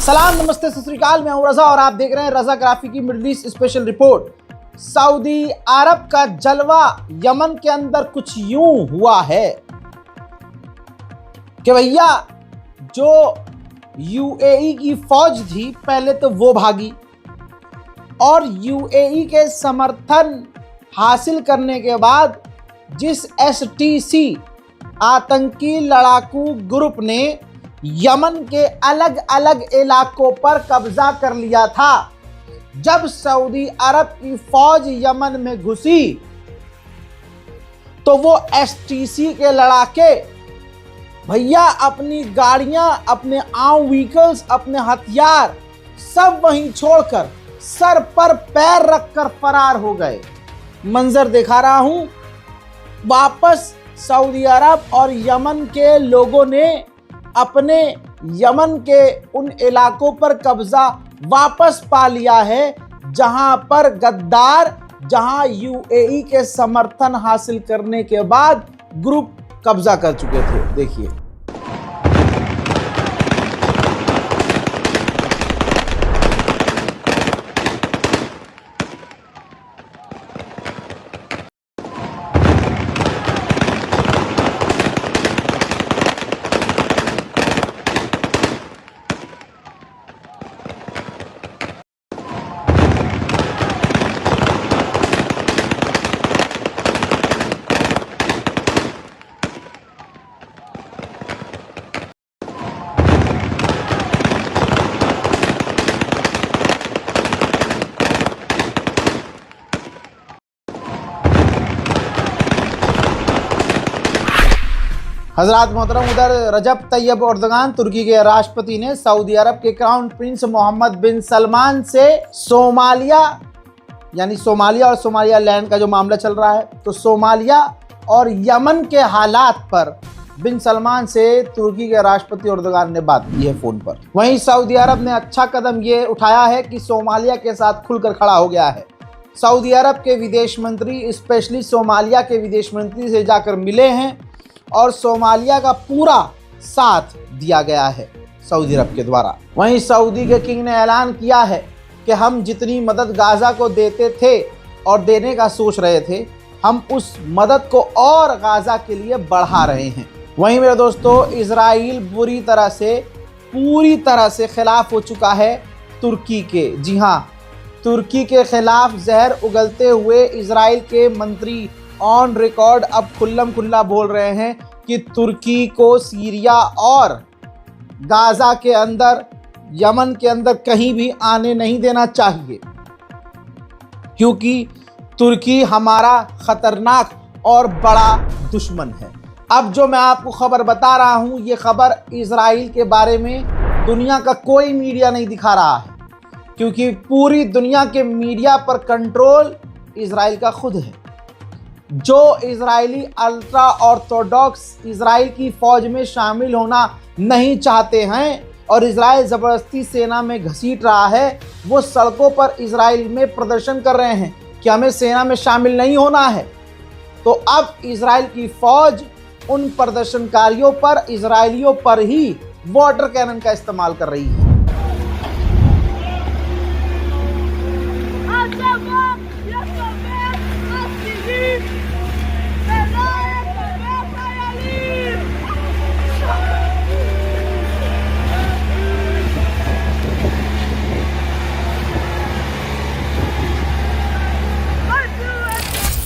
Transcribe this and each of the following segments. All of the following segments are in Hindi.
सलाम, नमस्ते, सत श्री अकाल। मैं हूं रजा और आप देख रहे हैं रजा ग्राफी की मिडिल ईस्ट स्पेशल रिपोर्ट। सऊदी अरब का जलवा यमन के अंदर कुछ यूं हुआ है कि भैया जो यूएई की फौज थी पहले तो वो भागी और यूएई के समर्थन हासिल करने के बाद जिस एसटीसी आतंकी लड़ाकू ग्रुप ने यमन के अलग अलग इलाकों पर कब्जा कर लिया था, जब सऊदी अरब की फौज यमन में घुसी तो वो एसटीसी के लड़ाके भैया अपनी गाड़ियां, अपने आर्म व्हीकल्स, अपने हथियार सब वहीं छोड़कर सर पर पैर रखकर फरार हो गए। मंजर दिखा रहा हूं। वापस सऊदी अरब और यमन के लोगों ने अपने यमन के उन इलाकों पर कब्जा वापस पा लिया है जहां पर गद्दार, जहां यूएई के समर्थन हासिल करने के बाद ग्रुप कब्जा कर चुके थे। देखिए हजरात मोहतरम, उधर रजब तैयब एर्दोगान तुर्की के राष्ट्रपति ने सऊदी अरब के क्राउन प्रिंस मोहम्मद बिन सलमान से सोमालिया यानी सोमालिया और सोमालिया लैंड का जो मामला चल रहा है, तो सोमालिया और यमन के हालात पर बिन सलमान से तुर्की के राष्ट्रपति एर्दोगान ने बात की है फोन पर। वहीं सऊदी अरब ने अच्छा कदम ये उठाया है कि सोमालिया के साथ खुलकर खड़ा हो गया है। सऊदी अरब के विदेश मंत्री स्पेशली सोमालिया के विदेश मंत्री से जाकर मिले हैं और सोमालिया का पूरा साथ दिया गया है सऊदी अरब के द्वारा। वहीं सऊदी के किंग ने ऐलान किया है कि हम जितनी मदद गाजा को देते थे और देने का सोच रहे थे, हम उस मदद को और गाजा के लिए बढ़ा रहे हैं। वहीं मेरे दोस्तों, इजराइल पूरी तरह से खिलाफ हो चुका है तुर्की के। जी हाँ, तुर्की के खिलाफ जहर उगलते हुए इजराइल के मंत्री ऑन रिकॉर्ड अब खुल्लम खुल्ला बोल रहे हैं कि तुर्की को सीरिया और गाजा के अंदर, यमन के अंदर कहीं भी आने नहीं देना चाहिए, क्योंकि तुर्की हमारा खतरनाक और बड़ा दुश्मन है। अब जो मैं आपको खबर बता रहा हूं, ये खबर इजराइल के बारे में दुनिया का कोई मीडिया नहीं दिखा रहा है, क्योंकि पूरी दुनिया के मीडिया पर कंट्रोल इजराइल का खुद है। जो इजरायली अल्ट्रा ऑर्थोडॉक्स इजराइल की फौज में शामिल होना नहीं चाहते हैं और इजराइल ज़बरदस्ती सेना में घसीट रहा है, वो सड़कों पर इजराइल में प्रदर्शन कर रहे हैं कि हमें सेना में शामिल नहीं होना है। तो अब इजराइल की फौज उन प्रदर्शनकारियों पर, इजरायलियों पर ही वाटर कैनन का इस्तेमाल कर रही है।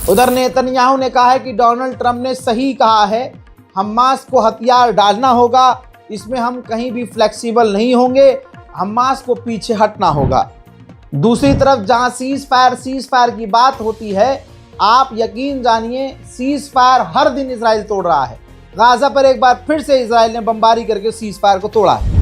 उधर नेतन्याहू ने कहा है कि डोनाल्ड ट्रंप ने सही कहा है, हमास को हथियार डालना होगा, इसमें हम कहीं भी फ्लेक्सिबल नहीं होंगे, हमास को पीछे हटना होगा। दूसरी तरफ जहां सीज फायर की बात होती है, आप यकीन जानिए सीज फायर हर दिन इजराइल तोड़ रहा है। गाजा पर एक बार फिर से इजराइल ने बमबारी करके सीज फायर को तोड़ा है।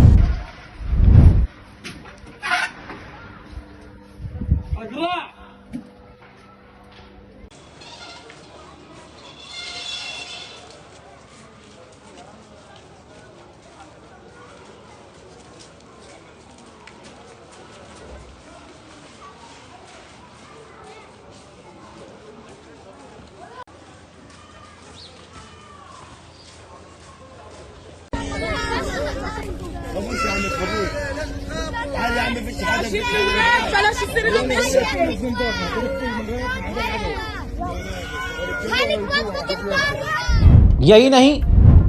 यही नहीं,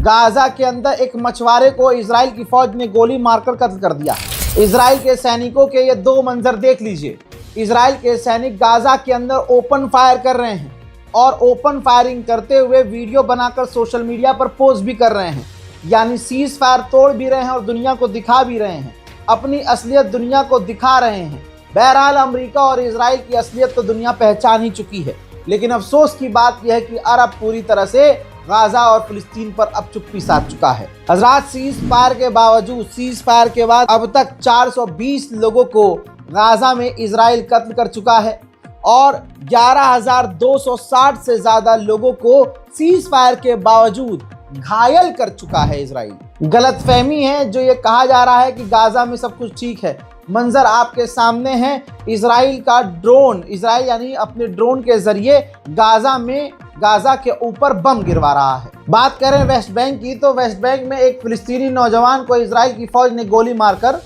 गाजा के अंदर एक मछुआरे को इजराइल की फौज ने गोली मारकर कत्ल कर दिया। इजराइल के सैनिकों के ये दो मंजर देख लीजिए। इजराइल के सैनिक गाजा के अंदर ओपन फायर कर रहे हैं और ओपन फायरिंग करते हुए वीडियो बनाकर सोशल मीडिया पर पोस्ट भी कर रहे हैं, यानी सीज फायर तोड़ भी रहे हैं और दुनिया को दिखा भी रहे हैं, अपनी असलियत दुनिया को दिखा रहे हैं। बहरहाल अमेरिका और इजराइल की असलियत तो दुनिया पहचान ही चुकी है, लेकिन अफसोस की बात यह है कि अरब पूरी तरह से गाजा और फिलिस्तीन पर अब चुप्पी साध चुका है। हजरात, सीज फायर के बावजूद, सीज फायर के बाद अब तक 420 लोगों को गाजा में इजराइल कत्ल कर चुका है और 11,260 से ज्यादा लोगों को सीज फायर के बावजूद घायल कर चुका है इजराइल। गलतफहमी है जो ये कहा जा रहा है कि गाजा में सब कुछ ठीक है। मंजर आपके सामने है, इजराइल का ड्रोन, इजराइल यानी अपने ड्रोन के जरिए गाजा के ऊपर बम गिरवा रहा है। बात करें वेस्ट बैंक की, तो वेस्ट बैंक में एक फिलिस्तीनी नौजवान को इजराइल की फौज ने गोली मारकर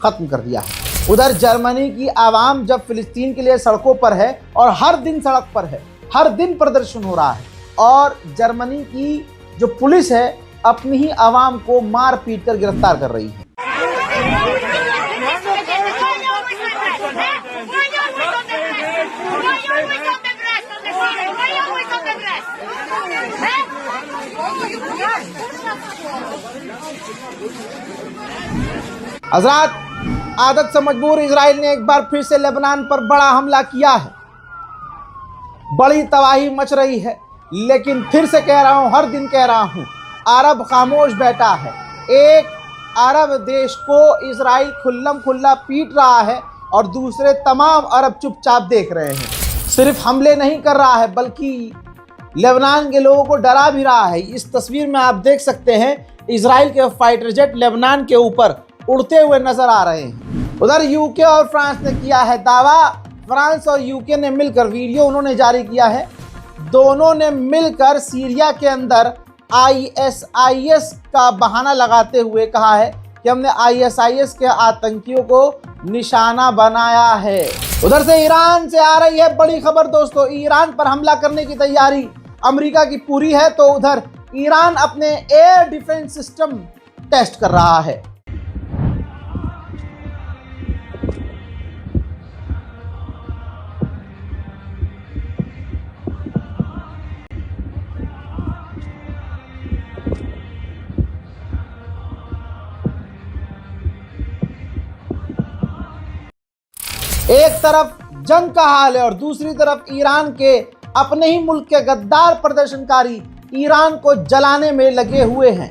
खत्म कर दिया है। उधर जर्मनी की आवाम जब फिलिस्तीन के लिए सड़कों पर है और हर दिन सड़क पर है, हर दिन प्रदर्शन हो रहा है और जर्मनी की जो पुलिस है अपनी ही आवाम को मार पीट कर गिरफ्तार कर रही है। हजरात, आदत से मजबूर इजराइल ने एक बार फिर से लेबनान पर बड़ा हमला किया है। बड़ी तबाही मच रही है, लेकिन फिर से कह रहा हूं, हर दिन कह रहा हूं, अरब खामोश बैठा है। एक अरब देश को इजराइल खुल्लम खुल्ला पीट रहा है और दूसरे तमाम अरब चुपचाप देख रहे हैं। सिर्फ हमले नहीं कर रहा है बल्कि लेबनान के लोगों को डरा भी रहा है। इस तस्वीर में आप देख सकते हैं इजराइल के फाइटर जेट लेबनान के ऊपर उड़ते हुए नजर आ रहे हैं। उधर यूके और फ्रांस ने किया है दावा। फ्रांस और यूके ने मिलकर वीडियो उन्होंने जारी किया है। दोनों ने मिलकर सीरिया के अंदर ISIS का बहाना लगाते हुए कहा है कि हमने ISIS के आतंकियों को निशाना बनाया है। उधर से ईरान से आ रही है बड़ी खबर दोस्तों। ईरान पर हमला करने की तैयारी अमेरिका की पूरी है, तो उधर ईरान अपने एयर डिफेंस सिस्टम टेस्ट कर रहा है। एक तरफ जंग का हाल है और दूसरी तरफ ईरान के अपने ही मुल्क के गद्दार प्रदर्शनकारी ईरान को जलाने में लगे हुए हैं।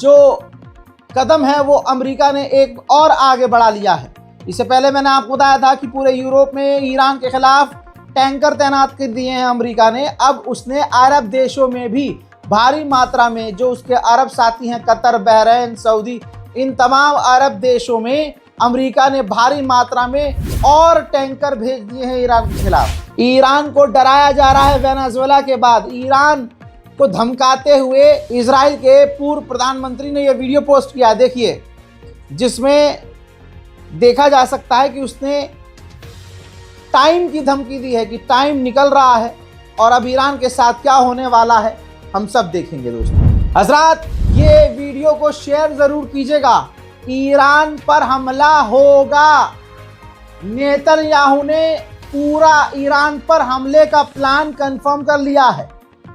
जो कदम है वो अमेरिका ने एक और आगे बढ़ा लिया है। इससे पहले मैंने आपको बताया था कि पूरे यूरोप में ईरान के खिलाफ टैंकर तैनात कर दिए हैं अमेरिका ने। अब उसने अरब देशों में भी भारी मात्रा में, जो उसके अरब साथी हैं कतर, बहरीन, सऊदी, इन तमाम अरब देशों में अमेरिका ने भारी मात्रा में और टैंकर भेज दिए हैं ईरान के खिलाफ। ईरान को डराया जा रहा है। वेनेजुएला के बाद ईरान को धमकाते हुए इजराइल के पूर्व प्रधानमंत्री ने यह वीडियो पोस्ट किया, देखिए, जिसमें देखा जा सकता है कि उसने टाइम की धमकी दी है कि टाइम निकल रहा है और अब ईरान के साथ क्या होने वाला है हम सब देखेंगे दोस्तों। हजरात, ये वीडियो को शेयर जरूर कीजिएगा। ईरान पर हमला होगा। नेतन्याहू ने पूरा ईरान पर हमले का प्लान कंफर्म कर लिया है,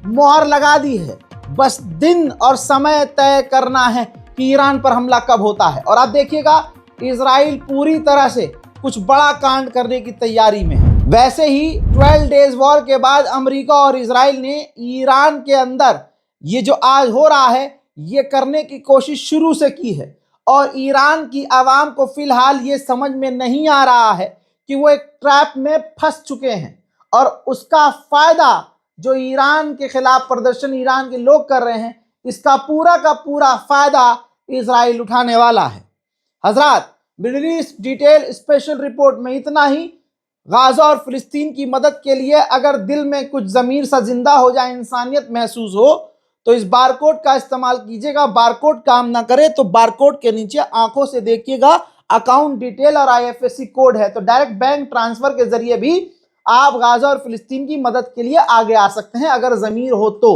मोहर लगा दी है। बस दिन और समय तय करना है कि ईरान पर हमला कब होता है। और आप देखिएगा इजराइल पूरी तरह से कुछ बड़ा कांड करने की तैयारी में है। वैसे ही 12 डेज वॉर के बाद अमेरिका और इजराइल ने ईरान के अंदर ये जो आज हो रहा है ये करने की कोशिश शुरू से की है। और ईरान की आवाम को फिलहाल ये समझ में नहीं आ रहा है कि वो एक ट्रैप में फंस चुके हैं और उसका फायदा जो ईरान के खिलाफ प्रदर्शन ईरान के लोग कर रहे हैं, इसका पूरा का पूरा फायदा इजराइल उठाने वाला है। हजरात, middle east detail special report में इतना ही। गाजा और फिलिस्तीन की मदद के लिए अगर दिल में कुछ ज़मीर सा जिंदा हो जाए, इंसानियत महसूस हो, तो इस बारकोड का इस्तेमाल कीजिएगा। बारकोड काम ना करे तो बारकोड के नीचे आंखों से देखिएगा अकाउंट डिटेल और IFSC कोड है, तो डायरेक्ट बैंक ट्रांसफर के जरिए भी आप गाजा और फिलिस्तीन की मदद के लिए आगे आ सकते हैं अगर ज़मीर हो तो।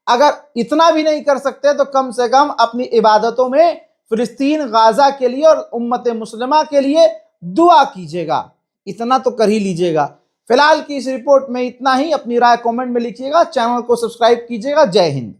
अगर इतना भी नहीं कर सकते तो कम से कम अपनी इबादतों में फिलिस्तीन, गाजा के लिए और उम्मत मुस्लिमा के लिए दुआ कीजिएगा। इतना तो कर ही लीजिएगा। फिलहाल की इस रिपोर्ट में इतना ही। अपनी राय कमेंट में लिखिएगा, चैनल को सब्सक्राइब कीजिएगा। जय हिंद।